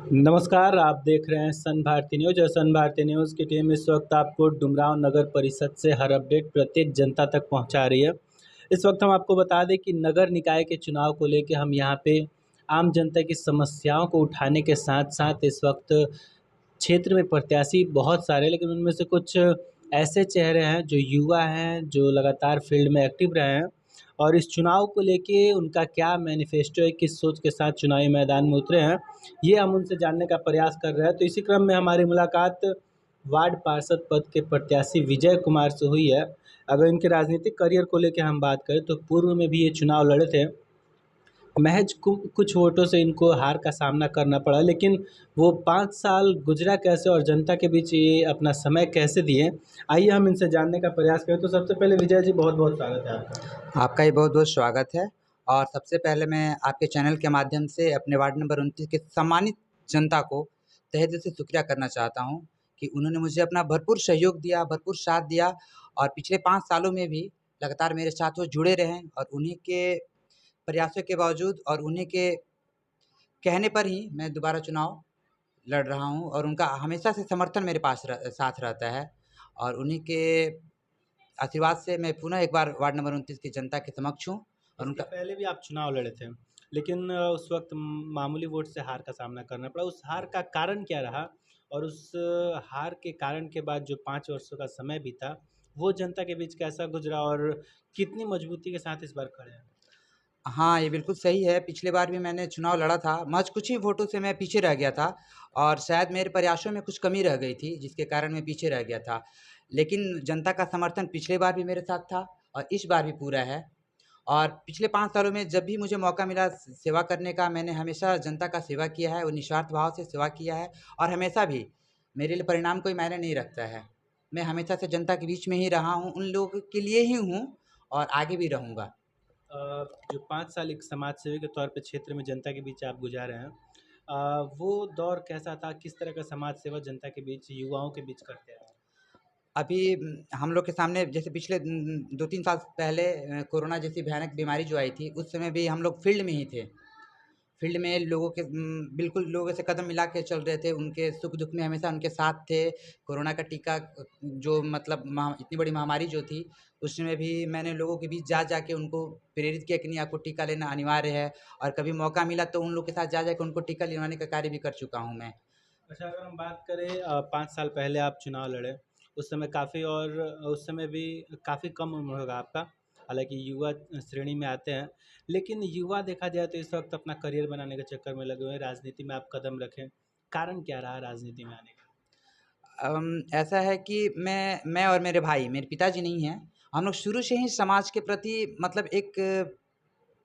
नमस्कार, आप देख रहे हैं सन भारती न्यूज़ और सन भारती न्यूज़ की टीम इस वक्त आपको डुमरांव नगर परिषद से हर अपडेट प्रत्येक जनता तक पहुंचा रही है। इस वक्त हम आपको बता दें कि नगर निकाय के चुनाव को लेके हम यहाँ पे आम जनता की समस्याओं को उठाने के साथ-साथ इस वक्त क्षेत्र में प्रत्याशी बहुत सारे, लेकिन उनमें से कुछ ऐसे चेहरे हैं जो युवा हैं, जो लगातार फील्ड में एक्टिव रहे हैं और इस चुनाव को लेके उनका क्या मैनिफेस्टो है, किस सोच के साथ चुनावी मैदान में उतरे हैं, ये हम उनसे जानने का प्रयास कर रहे हैं। तो इसी क्रम में हमारी मुलाकात वार्ड पार्षद पद के प्रत्याशी विजय कुमार से हुई है। अगर इनके राजनीतिक करियर को लेके हम बात करें तो पूर्व में भी ये चुनाव लड़े थे। महज कुछ वोटों से इनको हार का सामना करना पड़ा, लेकिन वो 5 साल गुज़रा कैसे और जनता के बीच ये अपना समय कैसे दिए, आइए हम इनसे जानने का प्रयास करें। तो सबसे पहले विजय जी, बहुत-बहुत स्वागत है आपका। आपका भी बहुत-बहुत स्वागत है। और सबसे पहले मैं आपके चैनल के माध्यम से अपने वार्ड नंबर 29 के सम्मानित जनता को तहे दिल से शुक्रिया करना चाहता हूँ कि उन्होंने मुझे अपना भरपूर सहयोग दिया, भरपूर साथ दिया और पिछले 5 सालों में भी लगातार मेरे साथ वो जुड़े रहें और उन्हीं के प्रयासों के बावजूद और उन्हीं के कहने पर ही मैं दोबारा चुनाव लड़ रहा हूँ और उनका हमेशा से समर्थन मेरे पास साथ रहता है और उन्हीं के आशीर्वाद से मैं पुनः एक बार वार्ड नंबर 29 की जनता के समक्ष हूँ और इसके उनका पहले भी आप चुनाव लड़े थे, लेकिन उस वक़्त मामूली वोट से हार का सामना करना पड़ा। उस हार का कारण क्या रहा? और उस हार के कारण के बाद जो 5 वर्षों का समय बीता, वो जनता के बीच कैसा गुज़रा और कितनी मजबूती के साथ इस बार खड़े हैं? हाँ, ये बिल्कुल सही है। पिछली बार भी मैंने चुनाव लड़ा था, महज़ कुछ ही वोटों से मैं पीछे रह गया था और शायद मेरे प्रयासों में कुछ कमी रह गई थी, जिसके कारण मैं पीछे रह गया था। लेकिन जनता का समर्थन पिछली बार भी मेरे साथ था और इस बार भी पूरा है और पिछले 5 सालों में जब भी मुझे मौका मिला सेवा करने का, मैंने हमेशा जनता का सेवा किया है और निस्वार्थ भाव से सेवा किया है और हमेशा भी मेरे लिए परिणाम कोई मायने नहीं रखता है। मैं हमेशा से जनता के बीच में ही रहा हूँ, उन लोगों के लिए ही हूँ और आगे भी रहूँगा। जो 5 साल एक समाज सेवी के तौर पे क्षेत्र में जनता के बीच आप गुज़ारे हैं, वो दौर कैसा था? किस तरह का समाज सेवा जनता के बीच, युवाओं के बीच करते हैं? अभी हम लोग के सामने जैसे पिछले 2-3 साल पहले कोरोना जैसी भयानक बीमारी जो आई थी, उस समय भी हम लोग फ़ील्ड में ही थे। फ़ील्ड में लोगों के बिल्कुल लोगों से कदम मिला के चल रहे थे, उनके सुख-दुःख में हमेशा उनके साथ थे। कोरोना का टीका जो मतलब महा इतनी बड़ी महामारी जो थी, उसमें भी मैंने लोगों के बीच जा के उनको प्रेरित किया कि नहीं आपको टीका लेना अनिवार्य है और कभी मौका मिला तो उन लोग के साथ जा के उनको टीका दिलवाने का कार्य भी कर चुका हूँ मैं। अच्छा, अगर हम बात करें 5 साल पहले आप चुनाव लड़े, उस समय काफ़ी और उस समय भी काफ़ी कम उम्र होगा आपका, हालाँकि युवा श्रेणी में आते हैं। लेकिन युवा देखा जाए तो इस वक़्त अपना करियर बनाने के चक्कर में लगे हुए हैं, राजनीति में आप कदम रखें। कारण क्या रहा राजनीति में आने का? ऐसा है कि मैं और मेरे भाई, मेरे पिताजी नहीं हैं, हम लोग शुरू से ही समाज के प्रति मतलब एक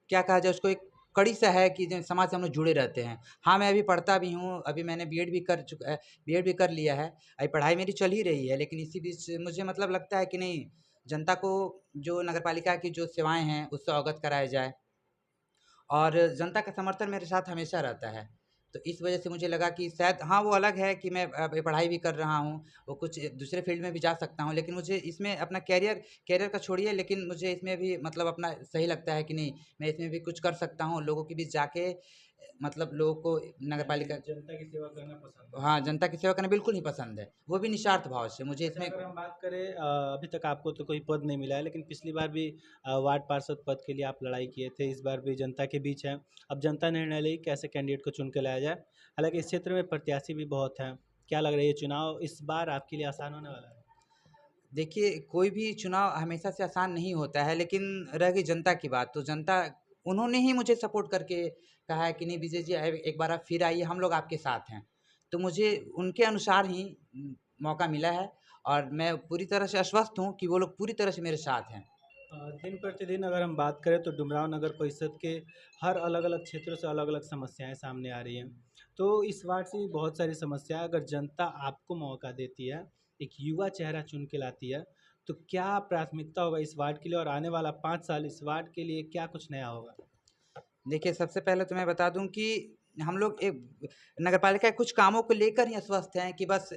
क्या कहा जाए उसको एक कड़ी सा है कि जो समाज से हम लोग जुड़े रहते हैं। हाँ, मैं अभी पढ़ता भी हूँ, अभी मैंने बीएड भी कर लिया है। अभी पढ़ाई मेरी चल ही रही है, लेकिन इसी बीच मुझे मतलब लगता है कि नहीं, जनता को जो नगरपालिका की जो सेवाएँ हैं, उससे अवगत कराया जाए। और जनता का समर्थन मेरे साथ हमेशा रहता है। तो इस वजह से मुझे लगा कि शायद हाँ, वो अलग है कि मैं पढ़ाई भी कर रहा हूँ, वो कुछ दूसरे फ़ील्ड में भी जा सकता हूँ, लेकिन मुझे इसमें अपना करियर का छोड़िए लेकिन मुझे इसमें भी मतलब अपना सही लगता है कि नहीं, मैं इसमें भी कुछ कर सकता हूँ, लोगों के बीच जाके मतलब लोगों को यानी नगरपालिका जनता की सेवा करना पसंद है। हाँ, जनता की सेवा करना बिल्कुल ही पसंद है। वो भी निस्वार्थ भाव से, मुझे अच्छा, इसमें अगर हम बात करें अभी तक आपको तो कोई पद नहीं मिला है, लेकिन पिछली बार भी वार्ड पार्षद पद के लिए आप लड़ाई किए थे, इस बार भी जनता के बीच हैं। अब जनता निर्णय लेगी कैसे कैंडिडेट को चुन के लाया जाए। हालाँकि इस क्षेत्र में प्रत्याशी भी बहुत हैं। क्या लग रहा है ये चुनाव इस बार आपके लिए आसान होने वाला है? देखिए, कोई भी चुनाव हमेशा से आसान नहीं होता है, लेकिन रह गई जनता की बात, तो जनता उन्होंने ही मुझे सपोर्ट करके कहा है कि नहीं विजय जी एक बार आप फिर आइए, हम लोग आपके साथ हैं। तो मुझे उनके अनुसार ही मौका मिला है और मैं पूरी तरह से आश्वस्त हूँ कि वो लोग पूरी तरह से मेरे साथ हैं। दिन प्रतिदिन अगर हम बात करें तो डुमरांव नगर परिषद के हर अलग-अलग क्षेत्रों से अलग-अलग समस्याएँ सामने आ रही हैं। तो इस वार्ड से भी बहुत सारी समस्या है, अगर जनता आपको मौका देती है, एक युवा चेहरा चुन के लाती है, तो क्या प्राथमिकता होगा इस वार्ड के लिए और आने वाला 5 साल इस वार्ड के लिए क्या कुछ नया होगा? देखिए, सबसे पहले तो मैं बता दूँ कि हम लोग एक नगरपालिका के कुछ कामों को लेकर ही अस्वस्थ हैं कि बस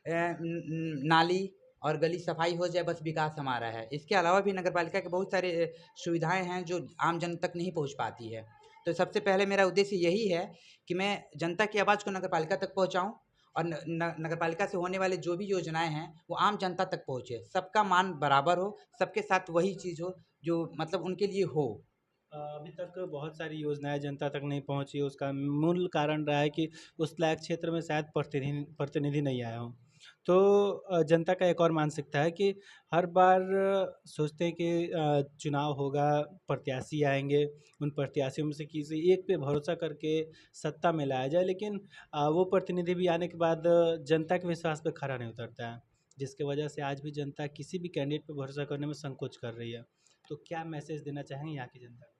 नाली और गली सफाई हो जाए, बस विकास हमारा है। इसके अलावा भी नगरपालिका के बहुत सारे सुविधाएँ हैं जो आम जन तक नहीं पहुँच पाती है। तो सबसे पहले मेरा उद्देश्य यही है कि मैं जनता की आवाज़ को नगरपालिका तक पहुँचाऊँ और नगरपालिका से होने वाले जो भी योजनाएँ हैं, वो आम जनता तक पहुँचे। सबका मान बराबर हो, सबके साथ वही चीज़ हो जो मतलब उनके लिए हो। अभी तक बहुत सारी योजनाएँ जनता तक नहीं पहुँची, उसका मूल कारण रहा है कि उस लायक क्षेत्र में शायद प्रतिनिधि नहीं आया हो। तो जनता का एक और मानसिकता है कि हर बार सोचते हैं कि चुनाव होगा, प्रत्याशी आएँगे, उन प्रत्याशियों में से किसी एक पे भरोसा करके सत्ता में लाया जाए, लेकिन वो प्रतिनिधि भी आने के बाद जनता के विश्वास पे खरा नहीं उतरता है, जिसकी वजह से आज भी जनता किसी भी कैंडिडेट पे भरोसा करने में संकोच कर रही है। तो क्या मैसेज देना चाहेंगे यहाँ की जनता को?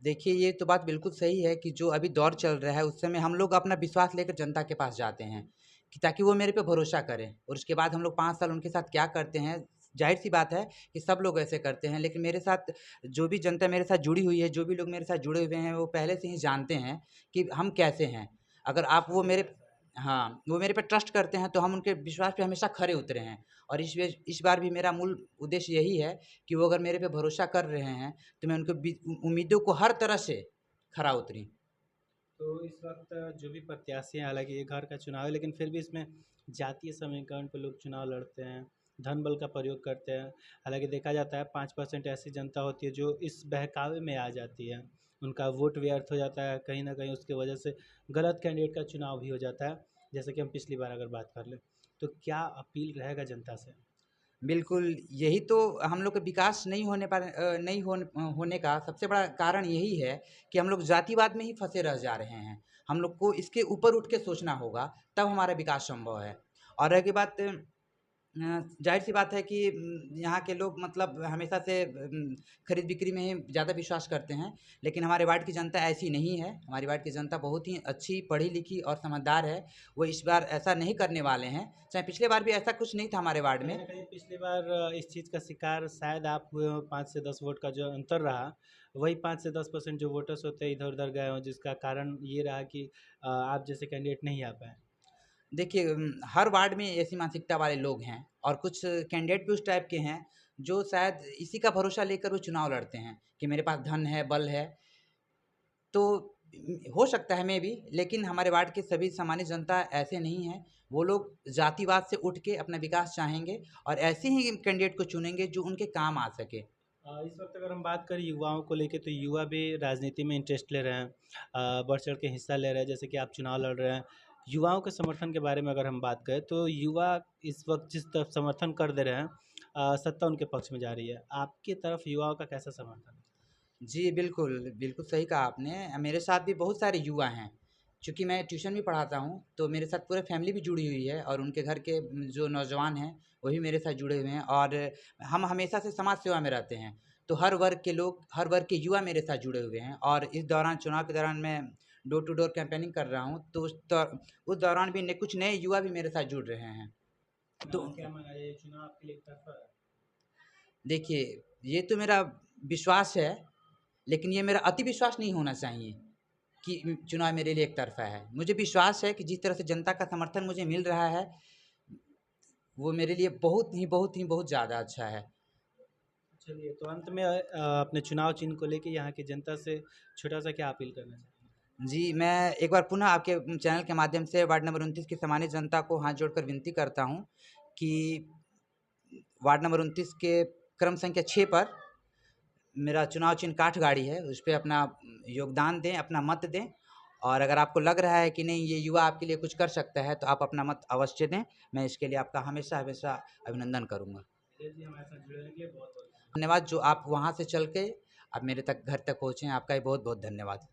देखिए, ये तो बात बिल्कुल सही है कि जो अभी दौर चल रहा है, उस समय हम लोग अपना विश्वास लेकर जनता के पास जाते हैं कि ताकि वो मेरे पे भरोसा करें और उसके बाद हम लोग 5 साल उनके साथ क्या करते हैं, ज़ाहिर-सी बात है कि सब लोग ऐसे करते हैं। लेकिन मेरे साथ जो भी जनता मेरे साथ जुड़ी हुई है, जो भी लोग मेरे साथ जुड़े हुए हैं, वो पहले से ही जानते हैं कि हम कैसे हैं। अगर आप वो मेरे हाँ, वो मेरे पे ट्रस्ट करते हैं, तो हम उनके विश्वास पे हमेशा खरे उतरे हैं और इस बार भी मेरा मूल उद्देश्य यही है कि वो अगर मेरे पे भरोसा कर रहे हैं, तो मैं उनके उम्मीदों को हर तरह से खरा उतरी। तो इस वक्त जो भी प्रत्याशी हैं, हालांकि ये घर का चुनाव है, लेकिन फिर भी इसमें जातीय समीकरण पे लोग चुनाव लड़ते हैं, धन बल का प्रयोग करते हैं। हालांकि देखा जाता है 5% ऐसी जनता होती है जो इस बहकावे में आ जाती है, उनका वोट व्यर्थ हो जाता है, कहीं ना कहीं उसकी वजह से गलत कैंडिडेट का चुनाव भी हो जाता है, जैसे कि हम पिछली बार अगर बात कर लें। तो क्या अपील रहेगा जनता से? बिल्कुल, यही तो हम लोग का विकास नहीं होने का सबसे बड़ा कारण यही है कि हम लोग जातिवाद में ही फँसे रह जा रहे हैं। हम लोग को इसके ऊपर उठ के सोचना होगा, तब हमारा विकास संभव है। और रही बात ज़ाहिर-सी बात है कि यहाँ के लोग मतलब हमेशा से खरीद-बिक्री में ही ज़्यादा विश्वास करते हैं, लेकिन हमारे वार्ड की जनता ऐसी नहीं है। हमारी वार्ड की जनता बहुत ही अच्छी, पढ़ी-लिखी और समझदार है। वो इस बार ऐसा नहीं करने वाले हैं, चाहे पिछले बार भी ऐसा कुछ नहीं था हमारे वार्ड कहीं में। न कहीं पिछली बार इस चीज़ का शिकार शायद आप हुए हो, 5 से 10 वोट का जो अंतर रहा, वही 5 से 10% जो वोटर्स होते हैं इधर-उधर गए हों, जिसका कारण ये रहा कि आप जैसे कैंडिडेट नहीं आ पाए। देखिए हर वार्ड में ऐसी मानसिकता वाले लोग हैं और कुछ कैंडिडेट भी उस टाइप के हैं, जो शायद इसी का भरोसा लेकर वो चुनाव लड़ते हैं कि मेरे पास धन है, बल है। तो हो सकता है मेबी, लेकिन हमारे वार्ड के सभी सामान्य जनता ऐसे नहीं हैं। वो लोग जातिवाद से उठ के अपना विकास चाहेंगे और ऐसे ही कैंडिडेट को चुनेंगे जो उनके काम आ सके। इस वक्त अगर हम बात करें युवाओं को लेके, तो युवा भी राजनीति में इंटरेस्ट ले रहे हैं, बढ़-चढ़ के हिस्सा ले रहे हैं, जैसे कि आप चुनाव लड़ रहे हैं। युवाओं के समर्थन के बारे में अगर हम बात करें, तो युवा इस वक्त जिस तरफ समर्थन कर दे रहे हैं, सत्ता उनके पक्ष में जा रही है। आपकी तरफ युवाओं का कैसा समर्थन है? जी, बिल्कुल, बिल्कुल सही कहा आपने। मेरे साथ भी बहुत सारे युवा हैं। चूँकि मैं ट्यूशन भी पढ़ाता हूँ, तो मेरे साथ पूरी फैमिली भी जुड़ी हुई है और उनके घर के जो नौजवान हैं, वो भी मेरे साथ जुड़े हुए हैं और हम हमेशा से समाज सेवा में रहते हैं। तो हर वर्ग के लोग, हर वर्ग के युवा मेरे साथ जुड़े हुए हैं और इस दौरान चुनाव के दौरान मैं डोर टू डोर कैंपेनिंग कर रहा हूँ, तो उस दौरान भी ने कुछ नए युवा भी मेरे साथ जुड़ रहे हैं। तो क्या माना जाए, ये चुनाव आपके लिए एकतरफा है? देखिए, ये तो मेरा विश्वास है, लेकिन ये मेरा अति विश्वास नहीं होना चाहिए कि चुनाव मेरे लिए एक तरफ़ा है। मुझे विश्वास है कि जिस तरह से जनता का समर्थन मुझे मिल रहा है, वो मेरे लिए बहुत ज़्यादा अच्छा है। चलिए, तो अंत में अपने चुनाव चिन्ह को लेके यहाँ की जनता से छोटा-सा क्या अपील करना चाहेंगे? जी, मैं एक बार पुनः आपके चैनल के माध्यम से वार्ड नंबर 29 की सामान्य जनता को हाथ जोड़कर विनती करता हूँ कि वार्ड नंबर 29 के क्रम संख्या 6 पर मेरा चुनाव चिन्ह काठ गाड़ी है, उस पे अपना योगदान दें, अपना मत दें और अगर आपको लग रहा है कि नहीं ये युवा आपके लिए कुछ कर सकता है, तो आप अपना मत अवश्य दें। मैं इसके लिए आपका हमेशा-हमेशा अभिनंदन करूँगा। जी, हमारे साथ जुड़ने के लिए बहुत-बहुत धन्यवाद जो आप वहाँ से चल के अब मेरे तक घर तक पहुँचे हैं, आपका भी बहुत-बहुत धन्यवाद।